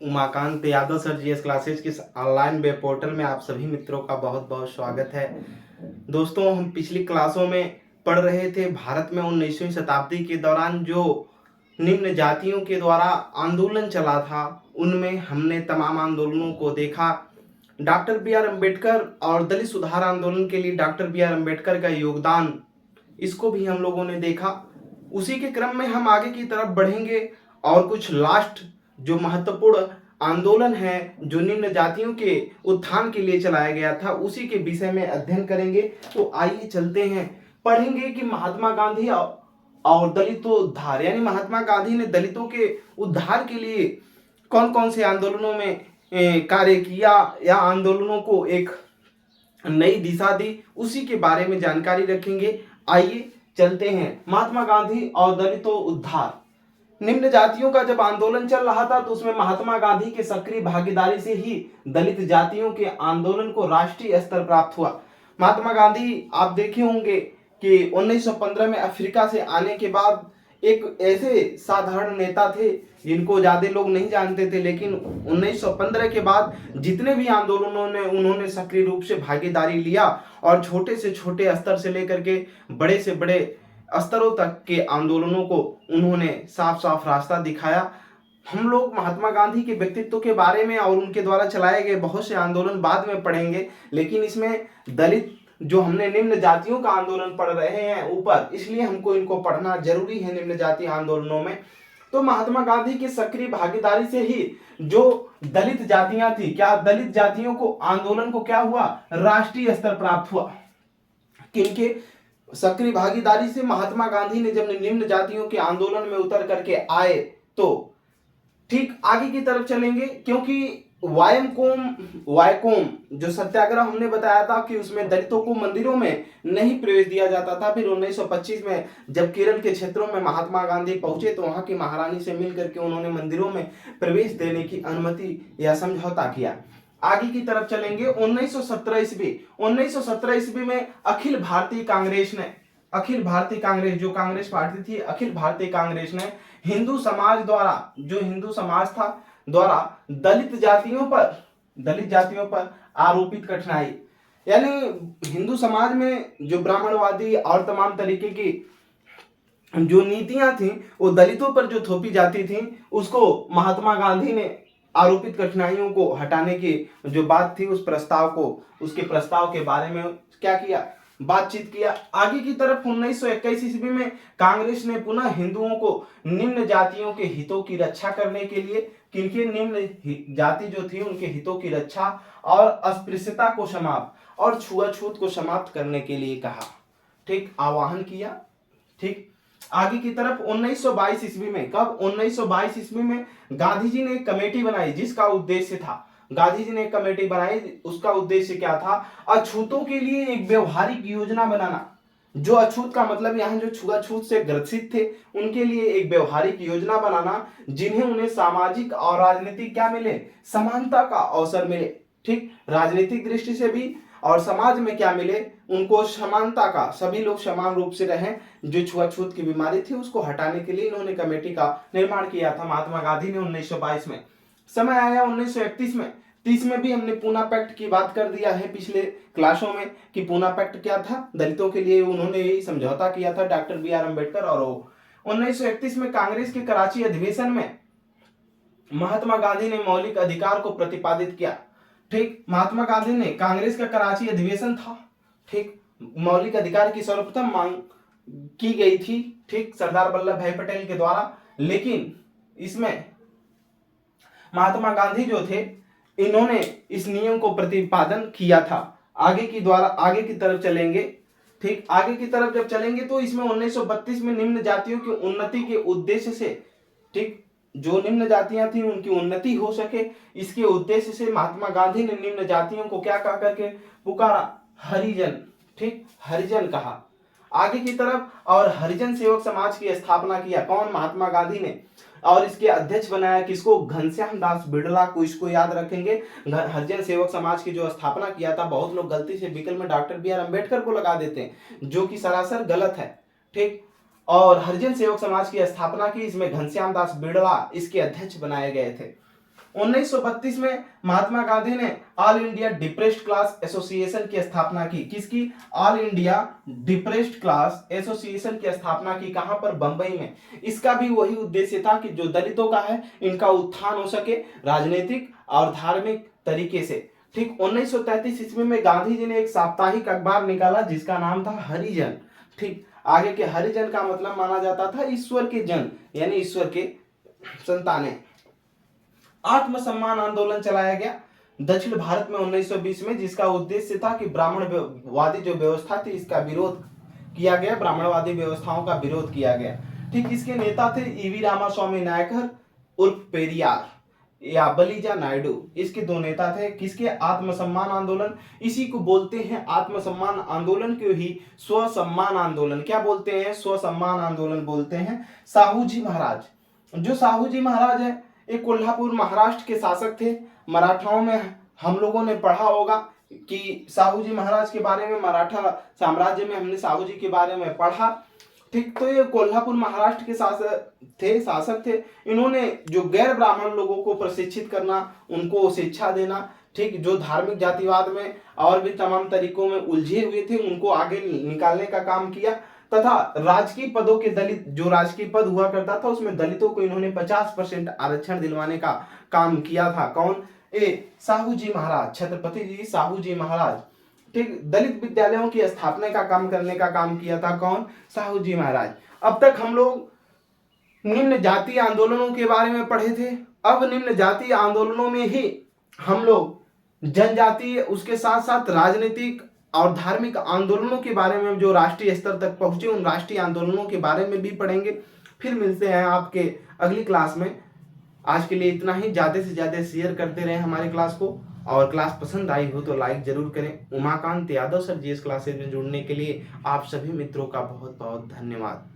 Umakant Yadav sir GS classes के online web portal में आप सभी मित्रों का बहुत बहुत स्वागत है। दोस्तों, हम पिछली क्लासों में पढ़ रहे थे भारत में 19वीं शताब्दी के दौरान जो निम्न जातियों के द्वारा आंदोलन चला था, उनमें हमने तमाम आंदोलनों को देखा। डॉक्टर बी आर अम्बेडकर और दलित सुधार आंदोलन के लिए डॉक्टर बी आर अम्बेडकर का योगदान, इसको भी हम लोगों ने देखा। उसी के क्रम में हम आगे की तरफ बढ़ेंगे और कुछ लास्ट जो महत्वपूर्ण आंदोलन है जो निम्न जातियों के उत्थान के लिए चलाया गया था, उसी के विषय में अध्ययन करेंगे। तो आइए चलते हैं, पढ़ेंगे कि महात्मा गांधी और दलितों उद्धार, यानी महात्मा गांधी ने दलितों के उद्धार के लिए कौन कौन से आंदोलनों में कार्य किया या आंदोलनों को एक नई दिशा दी, उसी के बारे में जानकारी रखेंगे। आइए चलते हैं, महात्मा गांधी और दलितों उद्धार। निम्न जातियों का जब आंदोलन चल रहा था तो उसमें महात्मा गांधी के सक्रिय भागीदारी से ही दलित जातियों के आंदोलन को राष्ट्रीय स्तर प्राप्त हुआ। महात्मा गांधी आप देखे होंगे कि 1915 में अफ्रीका से आने के बाद एक ऐसे साधारण नेता थे जिनको ज्यादा लोग नहीं जानते थे, लेकिन 1915 के बाद जितने भी आंदोलनों ने उन्होंने सक्रिय रूप से भागीदारी लिया और छोटे से छोटे स्तर से लेकर के बड़े से बड़े स्तरों तक के आंदोलनों को उन्होंने साफ साफ रास्ता दिखाया। हम लोग महात्मा गांधी के व्यक्तित्व के बारे में और उनके द्वारा चलाए गए बहुत से आंदोलन बाद में पढ़ेंगे, लेकिन इसमें दलित जो हमने निम्न जातियों का आंदोलन पढ़ रहे हैं ऊपर, इसलिए हमको इनको पढ़ना जरूरी है निम्न जातीय आंदोलनों में। तो महात्मा गांधी की सक्रिय भागीदारी से ही जो दलित जातियां थी, क्या दलित जातियों को आंदोलन को क्या हुआ, राष्ट्रीय स्तर प्राप्त हुआ। किनके सक्रिय भागीदारी से? महात्मा गांधी ने जब निम्न जातियों के आंदोलन में उतर करके आए तो ठीक आगे की तरफ चलेंगे, क्योंकि वायकोम जो सत्याग्रह हमने बताया था कि उसमें दलितों को मंदिरों में नहीं प्रवेश दिया जाता था। फिर 1925 में जब केरल के क्षेत्रों में महात्मा गांधी पहुंचे तो वहां की महारानी से मिल करके उन्होंने मंदिरों में प्रवेश देने की अनुमति या समझौता किया। आगे की तरफ चलेंगे, 1917 ईस्वी में अखिल भारतीय कांग्रेस जो कांग्रेस पार्टी थी, अखिल भारतीय कांग्रेस ने हिंदू समाज द्वारा दलित जातियों पर आरोपित कठिनाई, यानी हिंदू समाज में जो ब्राह्मणवादी और तमाम तरीके की जो नीतियां थी वो दलितों पर जो थोपी जाती थी, उसको महात्मा गांधी ने आरोपित कठिनाइयों को हटाने की जो बात थी उसके प्रस्ताव के बारे में क्या किया, बातचीत किया। आगे की तरफ 1921 ईस्वी में कांग्रेस ने पुनः हिंदुओं को निम्न जातियों के हितों की रक्षा करने के लिए, किनके निम्न जाति जो थी उनके हितों की रक्षा और अस्पृश्यता को समाप्त और छुआछूत को समाप्त करने के लिए कहा, ठीक, आह्वान किया। ठीक, आगे की तरफ 1922 ईस्वी में, कब? 1922 ईस्वी में गांधी जी ने एक कमेटी बनाई जिसका उद्देश्य था, उसका उद्देश्य क्या था? अछूतों के लिए एक व्यवहारिक योजना बनाना। जो अछूत का मतलब यहाँ जो छुआछूत से ग्रसित थे उनके लिए एक व्यवहारिक योजना बनाना, जिन्हें उन्हें सामाजिक और राजनीतिक क्या मिले, समानता का अवसर मिले। ठीक, राजनीतिक दृष्टि से भी और समाज में क्या मिले, उनको समानता का, सभी लोग समान रूप से रहें। जो छुआछूत की बीमारी थी उसको हटाने के लिए इन्होंने कमेटी का निर्माण किया था महात्मा गांधी ने 1922 में। समय आया 1931 में, 30 में भी हमने पूना पैक्ट की बात कर दिया है पिछले क्लासों में कि पूना पैक्ट क्या था, दलितों के लिए उन्होंने यही समझौता किया था डॉक्टर बी आर अम्बेडकर और 1931 में कांग्रेस के कराची अधिवेशन में महात्मा गांधी ने मौलिक अधिकार को प्रतिपादित किया। ठीक, महात्मा गांधी ने, कांग्रेस का कराची अधिवेशन था, ठीक, मौलिक अधिकार की सर्वप्रथम मांग की गई थी, ठीक, सरदार वल्लभ भाई पटेल के द्वारा, लेकिन इसमें महात्मा गांधी जो थे इन्होंने इस नियम को प्रतिपादन किया था। आगे की तरफ चलेंगे। ठीक, आगे की तरफ जब चलेंगे तो इसमें 1932 में निम्न जातियों की उन्नति के उद्देश्य से, ठीक, जो निम्न जातियां थी उनकी उन्नति हो सके, इसके उद्देश्य से महात्मा गांधी ने निम्न जातियों को क्या कह करके पुकारा, हरिजन। ठीक, हरिजन कहा। आगे की तरफ और हरिजन सेवक समाज की स्थापना किया, कौन? महात्मा गांधी ने। और इसके अध्यक्ष बनाया किसको? घनश्याम दास बिड़ला को। इसको याद रखेंगे, हरिजन सेवक समाज की जो स्थापना किया था, बहुत लोग गलती से विकल्प में डॉक्टर बी आर अम्बेडकर को लगा देते हैं, जो कि सरासर गलत है। ठीक, और हरिजन सेवक समाज की स्थापना की, इसमें घनश्याम दास बिड़ला इसके अध्यक्ष बनाए गए थे। 1932 में महात्मा गांधी ने all India depressed class association की स्थापना की। किसकी? All India depressed class association की स्थापना की। कहां पर? बंबई में। इसका भी वही उद्देश्य था कि जो दलितों का है इनका उत्थान हो सके राजनीतिक और धार्मिक तरीके से। ठीक 1933 ईस्वी में गांधी जी ने एक साप्ताहिक अखबार निकाला जिसका नाम था हरिजन। ठीक, आगे के हरिजन का मतलब माना जाता था ईश्वर के जन, यानी ईश्वर के संतानें। आत्मसम्मान आंदोलन चलाया गया दक्षिण भारत में 1920 में, जिसका उद्देश्य था कि ब्राह्मणवादी जो व्यवस्था थी इसका विरोध किया गया, ब्राह्मणवादी व्यवस्थाओं का विरोध किया गया। ठीक, इसके नेता थे ईवी रामास्वामी नायकर उर्फ पेरियार या बलीजा नायडू। इसके दो नेता थे। किसके? आत्मसम्मान आंदोलन। इसी को बोलते हैं आत्मसम्मान आंदोलन को ही स्वसम्मान आंदोलन क्या बोलते हैं? स्वसम्मान आंदोलन बोलते हैं। साहू जी महाराज, जो साहू जी महाराज है एक कोल्हापुर महाराष्ट्र के शासक थे। मराठाओं में हम लोगों ने पढ़ा होगा कि साहू जी महाराज के बारे में, मराठा साम्राज्य में हमने साहू जी के बारे में पढ़ा। ठीक, तो ये कोल्हापुर महाराष्ट्र के शासक थे। इन्होंने जो गैर ब्राह्मण लोगों को प्रशिक्षित करना, उनको शिक्षा देना, ठीक, जो धार्मिक जातिवाद में और भी तमाम तरीकों में उलझे हुए थे उनको आगे निकालने का काम किया, तथा राजकीय पदों के दलित जो राजकीय पद हुआ करता था उसमें दलितों को इन्होंने 50% आरक्षण दिलवाने का काम किया था। कौन? साहू जी महाराज, छत्रपति जी साहू जी महाराज। ठीक, दलित विद्यालयों की स्थापना का काम करने का काम किया था। कौन? साहू जी महाराज। अब तक हम लोग निम्न जातीय आंदोलनों के बारे में पढ़े थे। अब निम्न जातीय आंदोलनों में ही हम लोग जनजातीय, उसके साथ साथ राजनीतिक और धार्मिक आंदोलनों के बारे में जो राष्ट्रीय स्तर तक पहुंचे उन राष्ट्रीय आंदोलनों के बारे में भी पढ़ेंगे। फिर मिलते हैं आपके अगली क्लास में। आज के लिए इतना ही। ज़्यादा से ज़्यादा शेयर करते रहें हमारे क्लास को, और क्लास पसंद आई हो तो लाइक जरूर करें। Umakant Yadav sir GS classes में जुड़ने के लिए आप सभी मित्रों का बहुत बहुत धन्यवाद।